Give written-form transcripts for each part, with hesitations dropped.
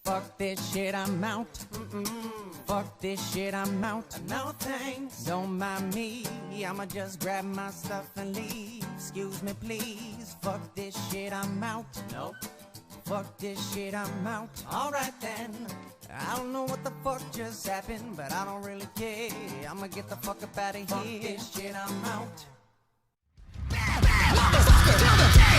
Fuck this shit, I'm out. Fuck this shit, I'm out. No thanks. Don't mind me. I'ma just grab my stuff and leave. Excuse me, please. Fuck this shit, I'm out. Nope. Fuck this shit, I'm out. Alright then. I don't know what the fuck just happened, but I don't really care. I'ma get the fuck up out of here. Fuck this shit, I'm out.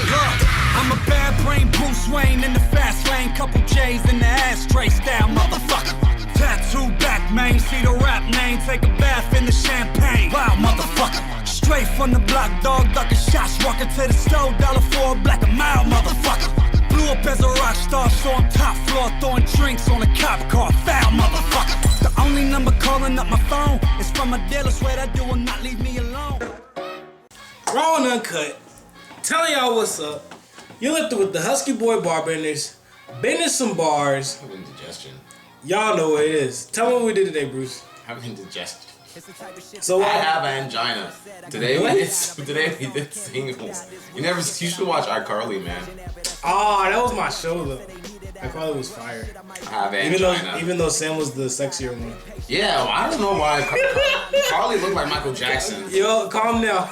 Look, I'm a bad brain Bruce Wayne in the fast lane. Couple J's in the ashtray style, motherfucker. Tattoo back, man, see the rap name. Take a bath in the champagne. Wow, motherfucker. Straight from the block, dog, ducking shots. Walking to the store, $1 for a black a mile, motherfucker. Blew up as a rock star, so I'm top floor. Throwing drinks on a cop car, foul, motherfucker. The only number calling up my phone is from a dealer. Swear that dude will not leave me alone. Raw and uncut. Telling y'all what's up. You lifted with the HuskyBoyBarbenders. Been in some bars. Having indigestion. Y'all know what it is. Tell me what we did today, Bruce. Having indigestion. So I have angina. Today we did singles. You should watch iCarly, man. Oh, that was my show though. iCarly was fire. I have angina. Even though Sam was the sexier one. Yeah, well, I don't know why. Carly looked like Michael Jackson. Yo, calm down.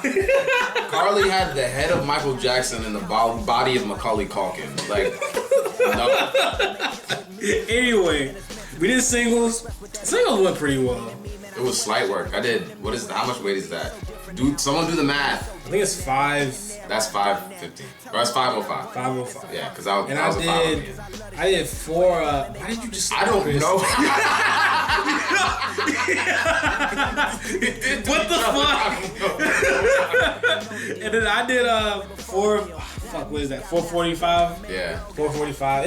Carly had the head of Michael Jackson and the body of Macaulay Culkin. Like, no. Anyway, we did singles. Singles went pretty well. It was slight work. I did. What is? How much weight is that? Someone do the math. I think it's 5. That's 550. Or that's 505. 505. Yeah, because I was I did 4. Why did you just? I don't know. What the fuck? And then I did 4. Fuck, what is that? 445. Yeah. 445.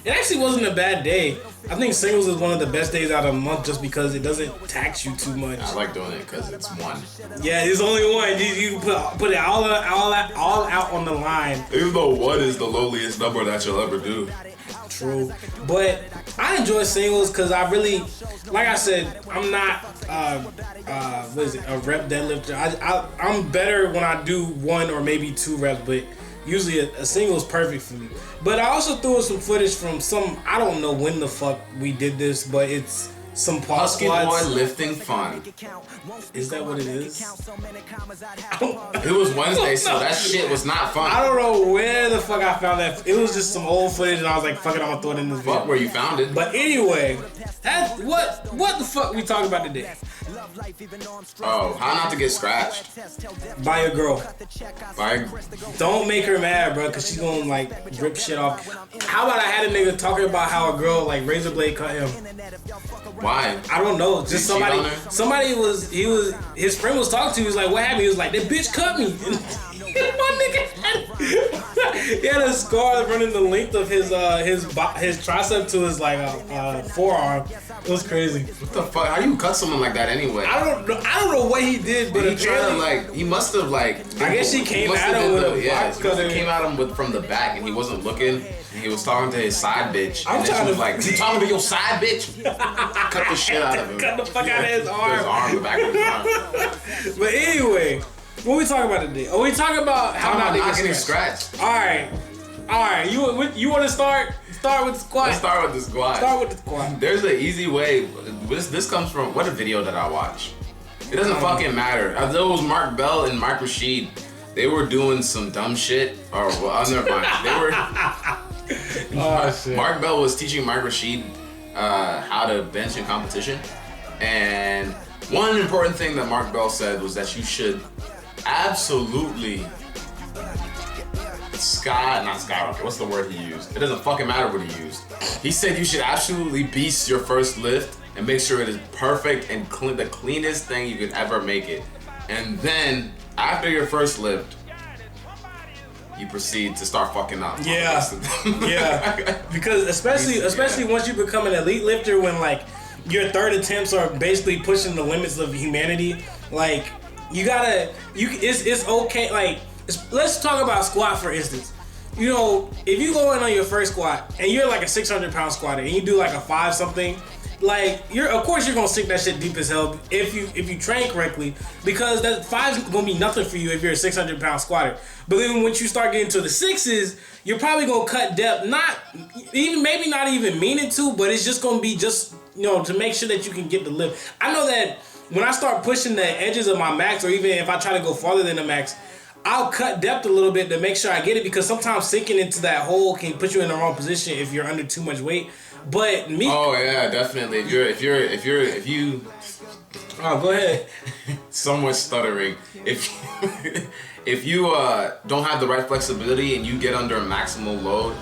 It actually wasn't a bad day. I think singles is one of the best days out of the month just because it doesn't tax you too much. I like doing it because it's one. Yeah, it's only one. You put it all out on the line. Even though 1 is the lowliest number that you'll ever do. True. But I enjoy singles because I really, like I said, I'm not a rep deadlifter. I'm better when I do 1 or maybe 2 reps, but usually a single is perfect for me. But I also threw in some footage from I don't know when the fuck we did this, but it's some pause Husky squats. Boy lifting fun. Is that what it is? It was Wednesday, so that shit was not fun. I don't know where the fuck I found that. It was just some old footage, and I was like, fuck it, I'm gonna throw it in this video. Fuck where you found it. But anyway, what the fuck we talking about today? Oh, how not to get scratched By a girl. by Don't make her mad, bro, cause she's gonna like rip shit off. How about I had a nigga talking about how a girl like razor blade cut him? why? I don't know. Just his friend was talking to. He was like, "What happened?" He was like, "That bitch cut me." My nigga, he had a scar running the length of his tricep to his like forearm. It was crazy. What the fuck? How do you cut someone like that anyway? I don't know what he did, but he tried to like. He must have like. I guess she came at him with a box cutter. He came at him from the back, and he wasn't looking. And he was talking to his side bitch. I'm and then trying she was to like, "You talking to your side bitch?" Cut the shit out of him. Cut the fuck out of his arm. His arm, the back of his arm. But anyway, what we talking about today? Are we talking about how not getting scratched? All right. You want to start? Start with the squat. Let's start with the squat. Start with the squat. There's an easy way. This comes from what a video that I watched. It doesn't fucking matter. I know it was Mark Bell and Mike Rashid. They were doing some dumb shit. Or well, never mind. They were. Shit. Mark Bell was teaching Mike Rashid how to bench in competition, and one important thing that Mark Bell said was that you should absolutely not skyrocket. What's the word he used? It doesn't fucking matter what he used. He said you should absolutely beast your first lift and make sure it is perfect and the cleanest thing you can ever make it. And then after your first lift, you proceed to start fucking up. Yeah, yeah. Because especially once you become an elite lifter, when like your third attempts are basically pushing the limits of humanity, like it's okay. Like let's talk about squat for instance. You know, if you go in on your first squat and you're like a 600-pound squatter and you do like a 5 something, Like of course you're gonna sink that shit deep as hell if you train correctly, because that 5's gonna be nothing for you if you're a 600-pound squatter. But then once you start getting to the 6s, you're probably gonna cut depth, maybe not even meaning to, but it's just gonna be just to make sure that you can get the lift. I know that when I start pushing the edges of my max, or even if I try to go farther than the max, I'll cut depth a little bit to make sure I get it, because sometimes sinking into that hole can put you in the wrong position if you're under too much weight. But me. Oh yeah, definitely. If you. Oh, go ahead. So much stuttering. If you don't have the right flexibility and you get under a maximal load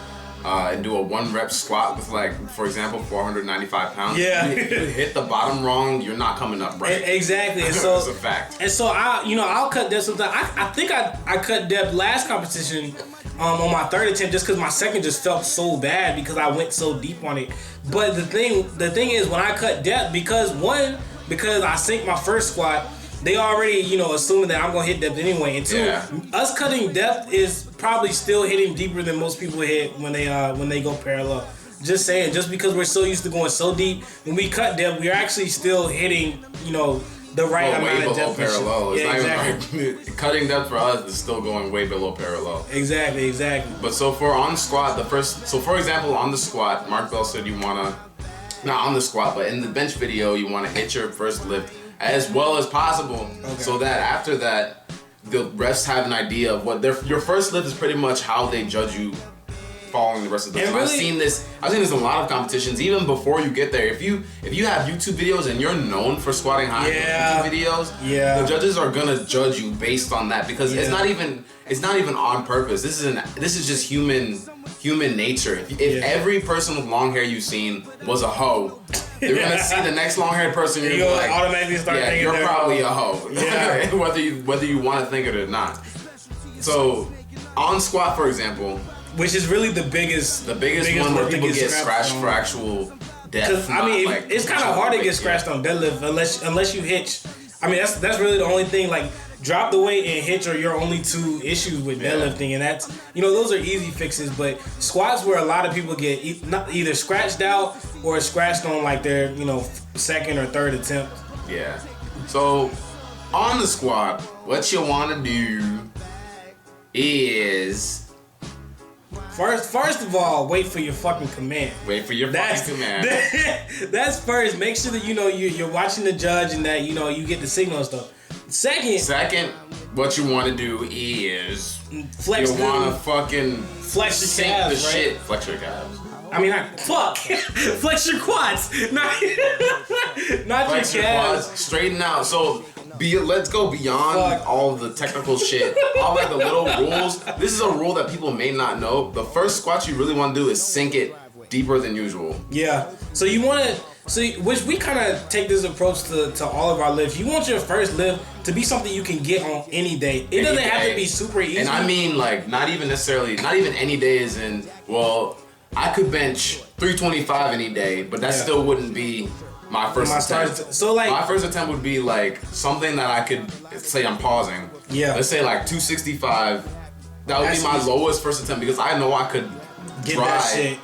and do a 1 rep squat with, like, for example, 495 pounds. Yeah. If you hit the bottom wrong, you're not coming up right. Exactly. And so it's a fact. And so I'll cut depth sometimes. I think I cut depth last competition on my 3rd attempt, just because my 2nd just felt so bad because I went so deep on it. But the thing is, when I cut depth, because I sink my 1st squat, they already, assuming that I'm gonna hit depth anyway. And 2, us cutting depth is probably still hitting deeper than most people hit when they go parallel. Just saying, just because we're so used to going so deep, when we cut depth, we're actually still hitting, the right amount of depth. Way below parallel. Yeah, exactly. Cutting depth for us is still going way below parallel. Exactly. But so for on squat, for example, on the squat, Mark Bell said you wanna, not on the squat, but in the bench video, you wanna hit your first lift as well as possible, so that after that, the refs have an idea of what your first lift is pretty much how they judge you following the rest of the time. Really, I've seen this in a lot of competitions, even before you get there. If you have YouTube videos and you're known for squatting high in YouTube videos, the judges are gonna judge you based on that, because it's not even on purpose. This is just human nature. If every person with long hair you've seen was a hoe, you're gonna see the next long-haired person. You're gonna like, automatically start thinking you're probably a hoe. Yeah. whether you want to think it or not. So, on squat, for example, which is really the biggest one where people get scratched for actual depth. Because it's kind of hard to get scratched on deadlift unless you hitch. I mean, that's really the only thing. Like, drop the weight and hitch are your only 2 issues with deadlifting, and that's those are easy fixes. But squats, where a lot of people get either scratched out or scratched on like their 2nd or 3rd attempt. Yeah. So on the squat, what you want to do is First of all, wait for your fucking command. Wait for your fucking command. That's first. Make sure that you're watching the judge and that you get the signal and stuff. Second, what you want to do is flex. You want to fucking flex your calves, right? Shit. Flex your calves. I mean, flex your quads, not flex your calves. Straighten out. So let's go beyond all the technical shit, all like the little rules. This is a rule that people may not know. The first squat you really want to do is sink it deeper than usual. Yeah. So you want to, which we kind of take this approach to all of our lifts. You want your first lift to be something you can get on any day. It doesn't have to be super easy. And I mean, like, not even any day is in, well, I could bench 325 any day, but that still wouldn't be my first attempt. So like, my first attempt would be like something that I could say I'm pausing. Yeah. Let's say like 265. That would be my lowest first attempt, because I know I could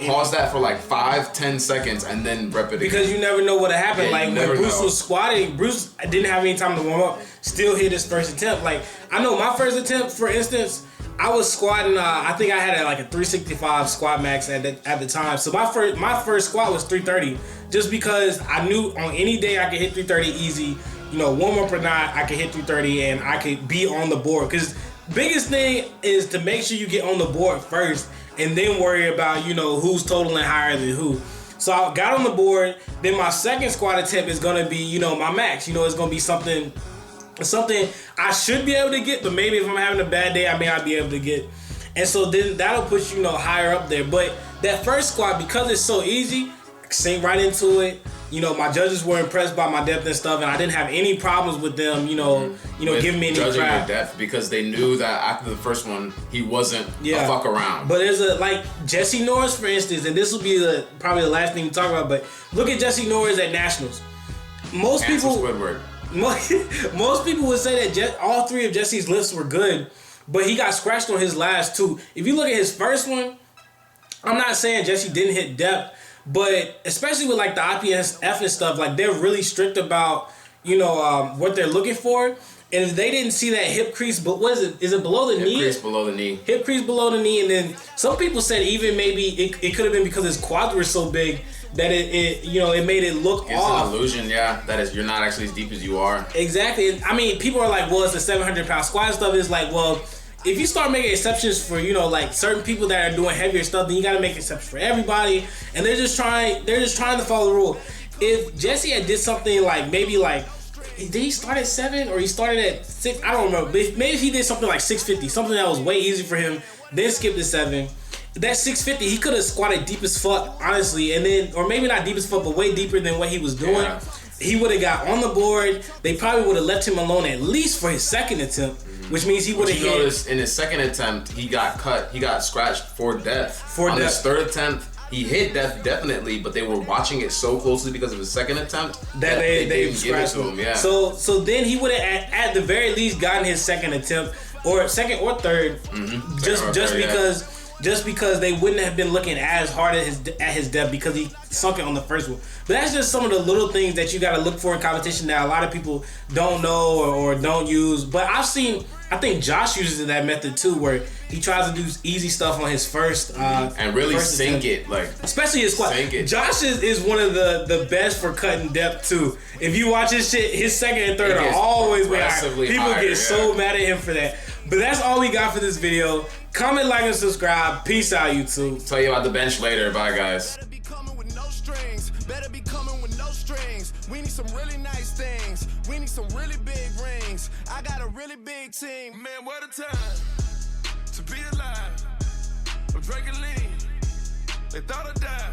pause that for like 5-10 seconds and then rep it again. Because you never know what'll happen. Like when Bruce was squatting, Bruce didn't have any time to warm up, still hit his first attempt. Like, I know my first attempt, for instance, I was squatting, I think I had like a 365 squat max at the time. So my first squat was 330, just because I knew on any day I could hit 330 easy. Warm up or not, I could hit 330 and I could be on the board. Because biggest thing is to make sure you get on the board first, and then worry about, who's totaling higher than who. So I got on the board. Then my second squat attempt is gonna be, my max. It's gonna be something I should be able to get, but maybe if I'm having a bad day, I may not be able to get. And so then that'll put you, higher up there. But that first squat, because it's so easy, I sink right into it. My judges were impressed by my depth and stuff, and I didn't have any problems with them, giving me any judging crap. Your depth, because they knew that after the first one, he wasn't a fuck around. But there's like Jesse Norris, for instance, and this will be probably the last thing we talk about, but look at Jesse Norris at Nationals. Most people would say that all 3 of Jesse's lifts were good, but he got scratched on his last 2. If you look at his first one, I'm not saying Jesse didn't hit depth, But especially with like the IPSF and stuff, like they're really strict about, what they're looking for. And if they didn't see that hip crease, but what is it? Is it below the knee? Hip crease below the knee. Hip crease below the knee, and then some people said even maybe it could have been because his quads were so big that it made it look Gives off. an illusion, that is, you're not actually as deep as you are. Exactly. I mean, people are like, well, it's a 700-pound squat stuff. It's like, well, if you start making exceptions for, like certain people that are doing heavier stuff, then you got to make exceptions for everybody. And they're just trying to follow the rule. If Jesse had did something like maybe like, did he start at 7 or he started at 6? I don't remember. But maybe he did something like 650, something that was way easy for him, then skipped to 7. That 650, he could have squatted deep as fuck, honestly, and then, or maybe not deep as fuck, but way deeper than what he was doing. Yeah. He would have got on the board. They probably would have left him alone at least for his second attempt, which means he would have hit. Notice in his second attempt, he got cut. He got scratched for death. On his third attempt, he hit death definitely, but they were watching it so closely because of his second attempt that they didn't give it to him. Yeah. So then he would have at the very least gotten his second attempt, or second or third, just because they wouldn't have been looking as hard at his depth because he sunk it on the first one. But that's just some of the little things that you got to look for in competition that a lot of people don't know or don't use. But I think Josh uses that method too, where he tries to do easy stuff on his first and really sink it, like especially his squat. Josh is one of the best for cutting depth too. If you watch his shit, his second and third are always way higher. People get so mad at him for that. But that's all we got for this video. Comment, like, and subscribe. Peace out, YouTube. Tell you about the bench later. Bye, guys. Better be coming with no strings. We need some really nice things. We need some really big rings. I got a really big team. Man, what a time to be alive. I'm drinking lean. They thought I died.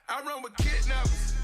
I run with kidnappers.